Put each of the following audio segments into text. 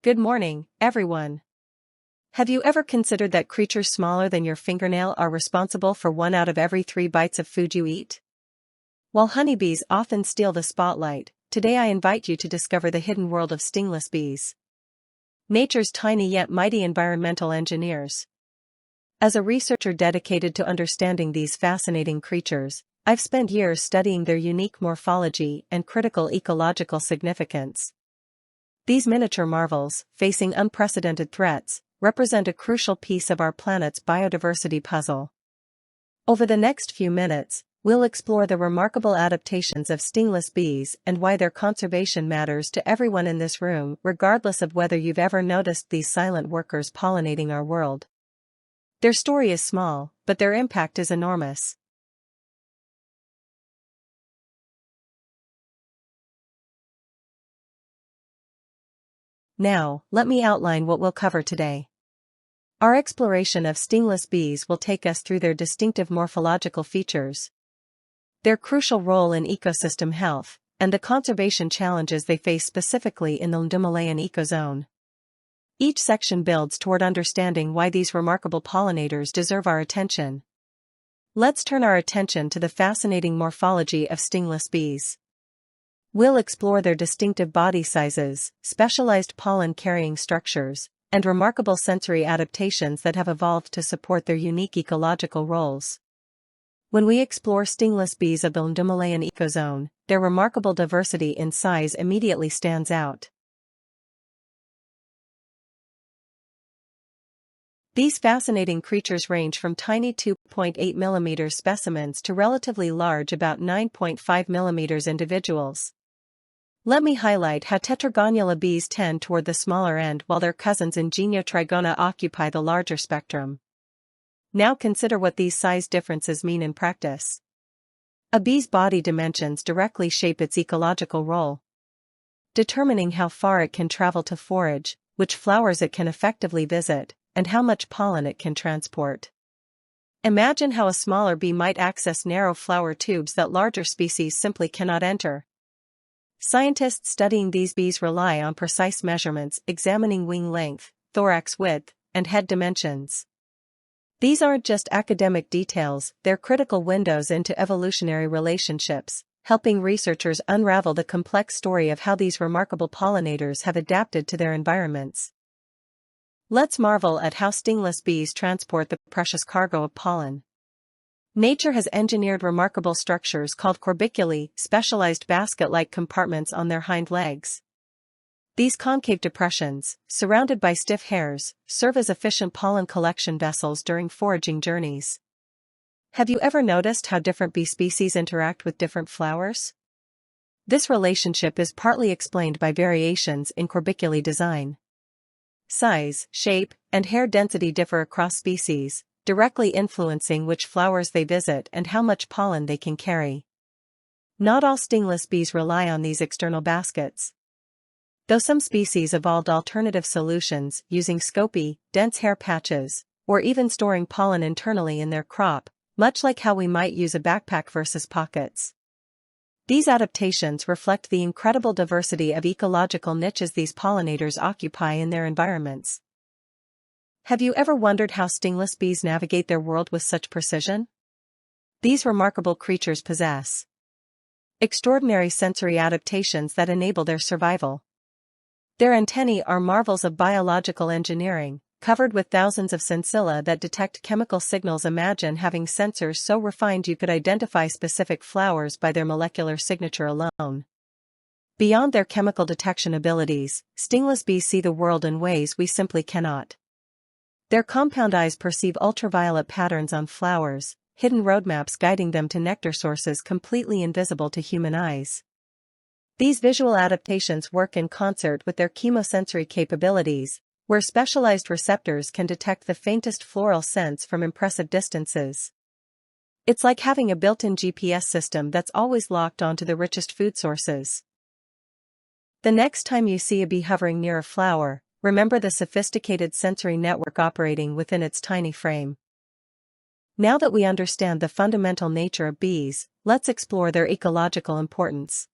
Good morning, everyone. Have you ever considered that creatures smaller than your fingernail are responsible for 1 out of every 3 bites of food you eat? While honeybees often steal the spotlight, today I invite you to discover the hidden world of stingless bees. Nature's tiny yet mighty environmental engineers. As a researcher dedicated to understanding these fascinating creatures, I've spent years studying their unique morphology and critical ecological significance. These miniature marvels, facing unprecedented threats, represent a crucial piece of our planet's biodiversity puzzle. Over the next few minutes, we'll explore the remarkable adaptations of stingless bees and why their conservation matters to everyone in this room, regardless of whether you've ever noticed these silent workers pollinating our world. Their story is small, but their impact is enormous. Now, let me outline what we'll cover today. Our exploration of stingless bees will take us through their distinctive morphological features, their crucial role in ecosystem health, and the conservation challenges they face specifically in the Himalayan ecozone. Each section builds toward understanding why these remarkable pollinators deserve our attention. Let's turn our attention to the fascinating morphology of stingless bees. We'll explore their distinctive body sizes, specialized pollen-carrying structures, and remarkable sensory adaptations that have evolved to support their unique ecological roles. When we explore stingless bees of the Himalayan ecozone, their remarkable diversity in size immediately stands out. These fascinating creatures range from tiny 2.8 mm specimens to relatively large about 9.5 mm individuals. Let me highlight how Tetragonula bees tend toward the smaller end while their cousins in genus Trigona occupy the larger spectrum. Now consider what these size differences mean in practice. A bee's body dimensions directly shape its ecological role, determining how far it can travel to forage, which flowers it can effectively visit, and how much pollen it can transport. Imagine how a smaller bee might access narrow flower tubes that larger species simply cannot enter. Scientists studying these bees rely on precise measurements examining wing length, thorax width, and head dimensions. These aren't just academic details, they're critical windows into evolutionary relationships, helping researchers unravel the complex story of how these remarkable pollinators have adapted to their environments. Let's marvel at how stingless bees transport the precious cargo of pollen. Nature has engineered remarkable structures called corbiculae, specialized basket-like compartments on their hind legs. These concave depressions, surrounded by stiff hairs, serve as efficient pollen collection vessels during foraging journeys. Have you ever noticed how different bee species interact with different flowers? This relationship is partly explained by variations in corbiculae design. Size, shape, and hair density differ across species, directly influencing which flowers they visit and how much pollen they can carry. Not all stingless bees rely on these external baskets. Though some species evolved alternative solutions using scopy, dense hair patches, or even storing pollen internally in their crop, much like how we might use a backpack versus pockets. These adaptations reflect the incredible diversity of ecological niches these pollinators occupy in their environments. Have you ever wondered how stingless bees navigate their world with such precision? These remarkable creatures possess extraordinary sensory adaptations that enable their survival. Their antennae are marvels of biological engineering, covered with thousands of sensilla that detect chemical signals. Imagine having sensors so refined you could identify specific flowers by their molecular signature alone. Beyond their chemical detection abilities, stingless bees see the world in ways we simply cannot. Their compound eyes perceive ultraviolet patterns on flowers, hidden roadmaps guiding them to nectar sources completely invisible to human eyes. These visual adaptations work in concert with their chemosensory capabilities, where specialized receptors can detect the faintest floral scents from impressive distances. It's like having a built-in GPS system that's always locked onto the richest food sources. The next time you see a bee hovering near a flower, remember the sophisticated sensory network operating within its tiny frame. Now that we understand the fundamental nature of bees, let's explore their ecological importance.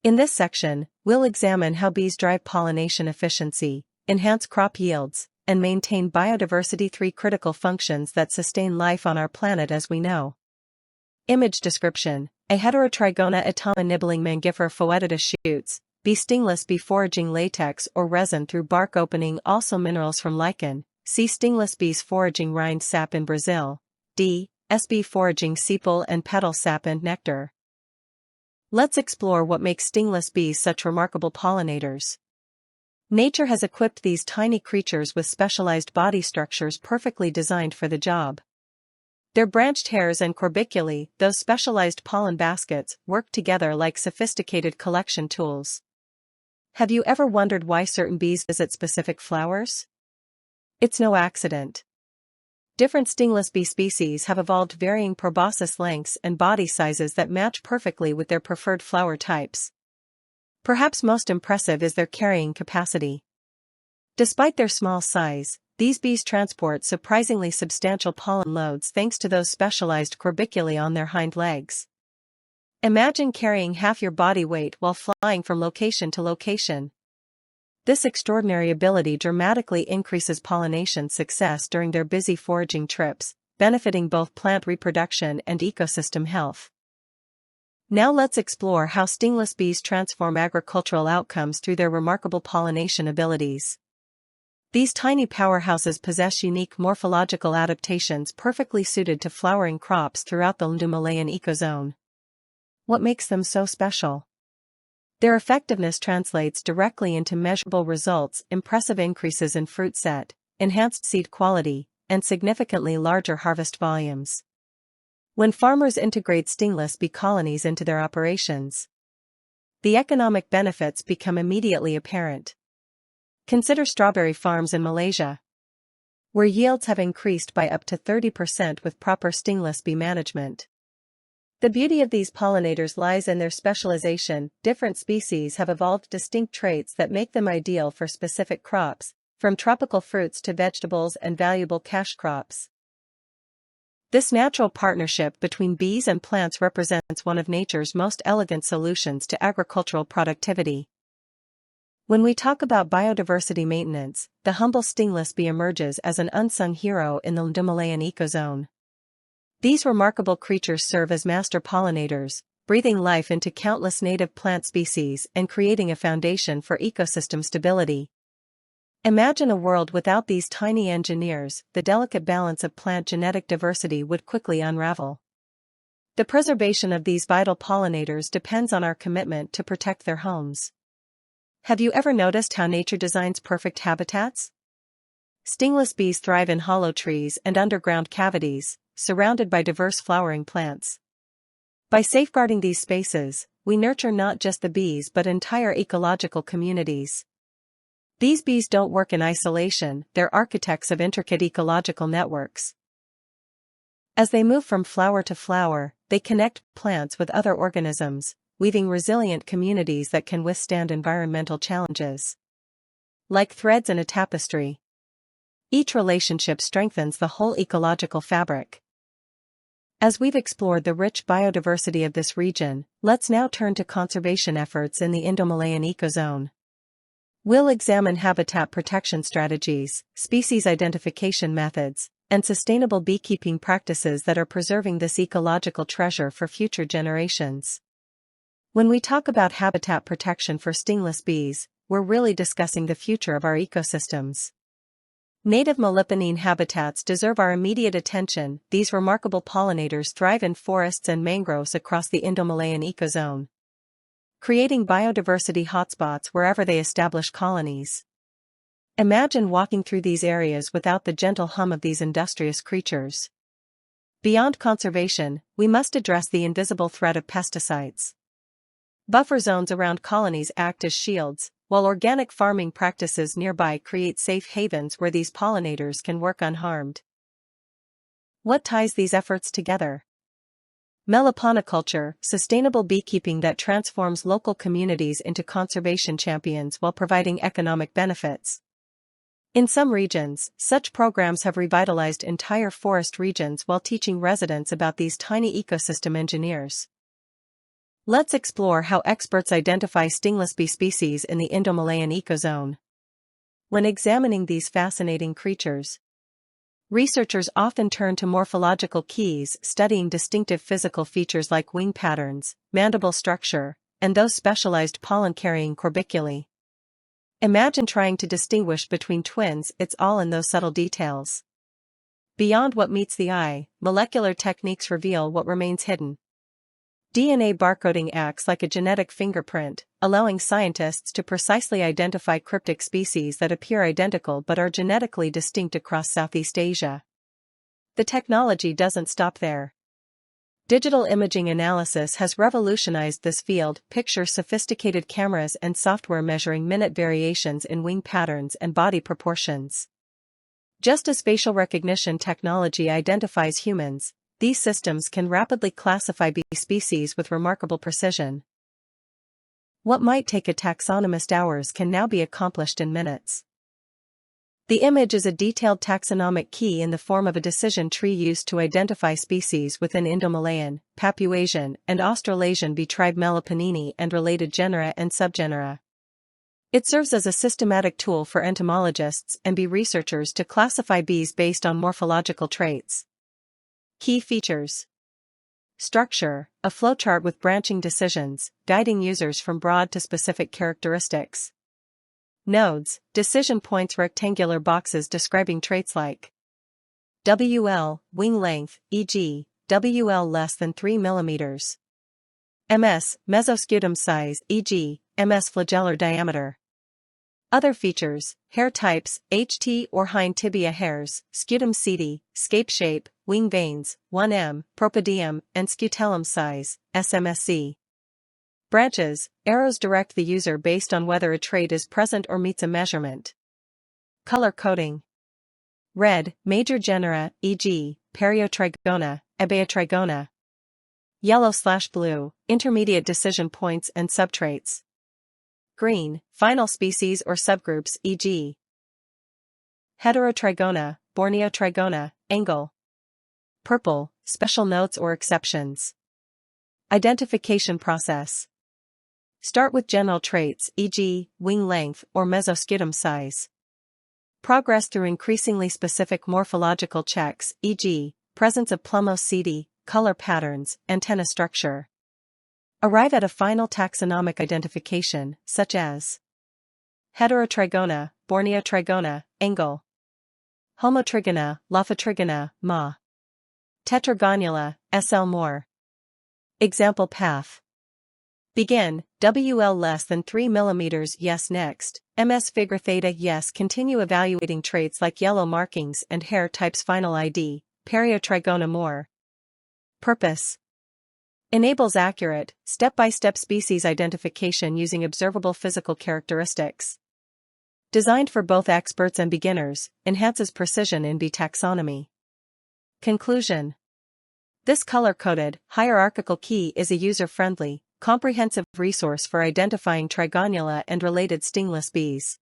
In this section, we'll examine how bees drive pollination efficiency, enhance crop yields, and maintain biodiversity, three critical functions that sustain life on our planet as we know. Image description: a Heterotrigona atama nibbling Mangifera foetida shoots, bee stingless bee foraging latex or resin through bark opening, also minerals from lichen, C. Stingless bees foraging rind sap in Brazil, D. SB foraging sepal and petal sap and nectar. Let's explore what makes stingless bees such remarkable pollinators. Nature has equipped these tiny creatures with specialized body structures perfectly designed for the job. Their branched hairs and corbiculae, those specialized pollen baskets, work together like sophisticated collection tools. Have you ever wondered why certain bees visit specific flowers? It's no accident. Different stingless bee species have evolved varying proboscis lengths and body sizes that match perfectly with their preferred flower types. Perhaps most impressive is their carrying capacity. Despite their small size, these bees transport surprisingly substantial pollen loads thanks to those specialized corbiculae on their hind legs. Imagine carrying half your body weight while flying from location to location. This extraordinary ability dramatically increases pollination success during their busy foraging trips, benefiting both plant reproduction and ecosystem health. Now let's explore how stingless bees transform agricultural outcomes through their remarkable pollination abilities. These tiny powerhouses possess unique morphological adaptations perfectly suited to flowering crops throughout the Himalayan ecozone. What makes them so special? Their effectiveness translates directly into measurable results: impressive increases in fruit set, enhanced seed quality, and significantly larger harvest volumes. When farmers integrate stingless bee colonies into their operations, the economic benefits become immediately apparent. Consider strawberry farms in Malaysia, where yields have increased by up to 30% with proper stingless bee management. The beauty of these pollinators lies in their specialization. Different species have evolved distinct traits that make them ideal for specific crops, from tropical fruits to vegetables and valuable cash crops. This natural partnership between bees and plants represents one of nature's most elegant solutions to agricultural productivity. When we talk about biodiversity maintenance, the humble stingless bee emerges as an unsung hero in the Himalayan ecozone. These remarkable creatures serve as master pollinators, breathing life into countless native plant species and creating a foundation for ecosystem stability. Imagine a world without these tiny engineers. The delicate balance of plant genetic diversity would quickly unravel. The preservation of these vital pollinators depends on our commitment to protect their homes. Have you ever noticed how nature designs perfect habitats? Stingless bees thrive in hollow trees and underground cavities, surrounded by diverse flowering plants. By safeguarding these spaces, we nurture not just the bees but entire ecological communities. These bees don't work in isolation, they're architects of intricate ecological networks. As they move from flower to flower, they connect plants with other organisms, weaving resilient communities that can withstand environmental challenges. Like threads in a tapestry, each relationship strengthens the whole ecological fabric. As we've explored the rich biodiversity of this region, let's now turn to conservation efforts in the Indo-Malayan ecozone. We'll examine habitat protection strategies, species identification methods, and sustainable beekeeping practices that are preserving this ecological treasure for future generations. When we talk about habitat protection for stingless bees, we're really discussing the future of our ecosystems. Native molliponine habitats deserve our immediate attention. These remarkable pollinators thrive in forests and mangroves across the Indo-Malayan ecozone, creating biodiversity hotspots wherever they establish colonies. Imagine walking through these areas without the gentle hum of these industrious creatures. Beyond conservation, we must address the invisible threat of pesticides. Buffer zones around colonies act as shields, while organic farming practices nearby create safe havens where these pollinators can work unharmed. What ties these efforts together? Meliponiculture, sustainable beekeeping that transforms local communities into conservation champions while providing economic benefits. In some regions, such programs have revitalized entire forest regions while teaching residents about these tiny ecosystem engineers. Let's explore how experts identify stingless bee species in the Indo-Malayan ecozone. When examining these fascinating creatures, researchers often turn to morphological keys, studying distinctive physical features like wing patterns, mandible structure, and those specialized pollen-carrying corbiculae. Imagine trying to distinguish between twins, it's all in those subtle details. Beyond what meets the eye, molecular techniques reveal what remains hidden. DNA barcoding acts like a genetic fingerprint, allowing scientists to precisely identify cryptic species that appear identical but are genetically distinct across Southeast Asia. The technology doesn't stop there. Digital imaging analysis has revolutionized this field. Picture sophisticated cameras and software measuring minute variations in wing patterns and body proportions. Just as facial recognition technology identifies humans, these systems can rapidly classify bee species with remarkable precision. What might take a taxonomist hours can now be accomplished in minutes. The image is a detailed taxonomic key in the form of a decision tree used to identify species within Indo-Malayan, Papuasian, and Australasian bee tribe Meliponini and related genera and subgenera. It serves as a systematic tool for entomologists and bee researchers to classify bees based on morphological traits. Key features. Structure, a flowchart with branching decisions, guiding users from broad to specific characteristics. Nodes, decision points, rectangular boxes describing traits like WL, wing length, e.g., WL less than 3 mm. MS, mesoscutum size, e.g., MS flagellar diameter. Other features, hair types, HT or hind tibia hairs, scutum seedi, scape shape, wing veins, 1M, pptm, and scutellum size, SMSC. Branches, arrows direct the user based on whether a trait is present or meets a measurement. Color coding. Red, major genera, e.g., Periotrigona, Ebeotrigona. Yellow/blue, intermediate decision points and subtraits. Green, final species or subgroups, e.g. Heterotrigona, Borneotrigona, Angle. Purple, special notes or exceptions. Identification process. Start with general traits, e.g., wing length or mesoscutum size. Progress through increasingly specific morphological checks, e.g., presence of plumose seedi, color patterns, antenna structure. Arrive at a final taxonomic identification, such as Heterotrigona, Borneotrigona, Angle. Homotrigona, Lophotrigona, Ma. Tetragonula, SL Moore. Example path. Begin, WL less than 3 mm. Yes. Next, MS figure theta. Yes. Continue evaluating traits like yellow markings and hair types. Final ID, Periotrigona Moore. Purpose. Enables accurate, step-by-step species identification using observable physical characteristics. Designed for both experts and beginners, enhances precision in bee taxonomy. Conclusion. This color-coded, hierarchical key is a user-friendly, comprehensive resource for identifying Trigonula and related stingless bees.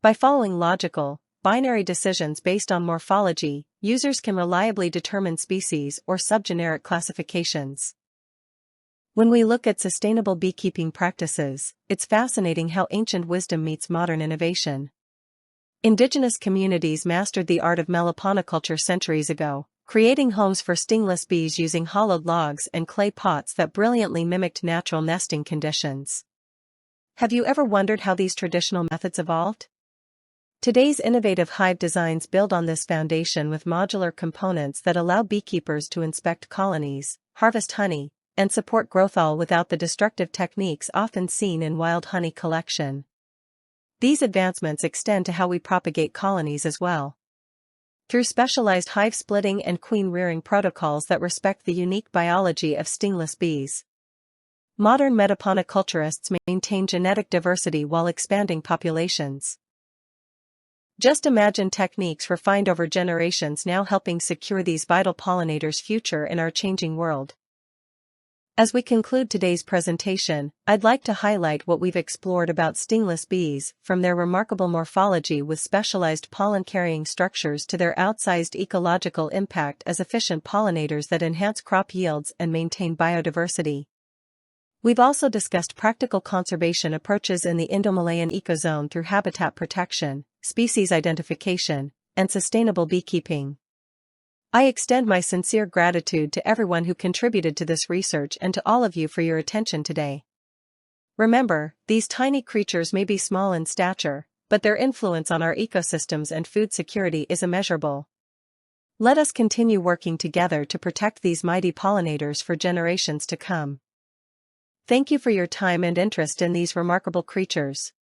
By following logical, binary decisions based on morphology, users can reliably determine species or subgeneric classifications. When we look at sustainable beekeeping practices, it's fascinating how ancient wisdom meets modern innovation. Indigenous communities mastered the art of meliponiculture centuries ago, creating homes for stingless bees using hollowed logs and clay pots that brilliantly mimicked natural nesting conditions. Have you ever wondered how these traditional methods evolved? Today's innovative hive designs build on this foundation with modular components that allow beekeepers to inspect colonies, harvest honey, and support growth, all without the destructive techniques often seen in wild honey collection. These advancements extend to how we propagate colonies as well. Through specialized hive splitting and queen rearing protocols that respect the unique biology of stingless bees. Modern metaponiculturists maintain genetic diversity while expanding populations. Just imagine techniques refined over generations now helping secure these vital pollinators' future in our changing world. As we conclude today's presentation, I'd like to highlight what we've explored about stingless bees, from their remarkable morphology with specialized pollen-carrying structures to their outsized ecological impact as efficient pollinators that enhance crop yields and maintain biodiversity. We've also discussed practical conservation approaches in the Indo-Malayan ecozone through habitat protection, species identification, and sustainable beekeeping. I extend my sincere gratitude to everyone who contributed to this research and to all of you for your attention today. Remember, these tiny creatures may be small in stature, but their influence on our ecosystems and food security is immeasurable. Let us continue working together to protect these mighty pollinators for generations to come. Thank you for your time and interest in these remarkable creatures.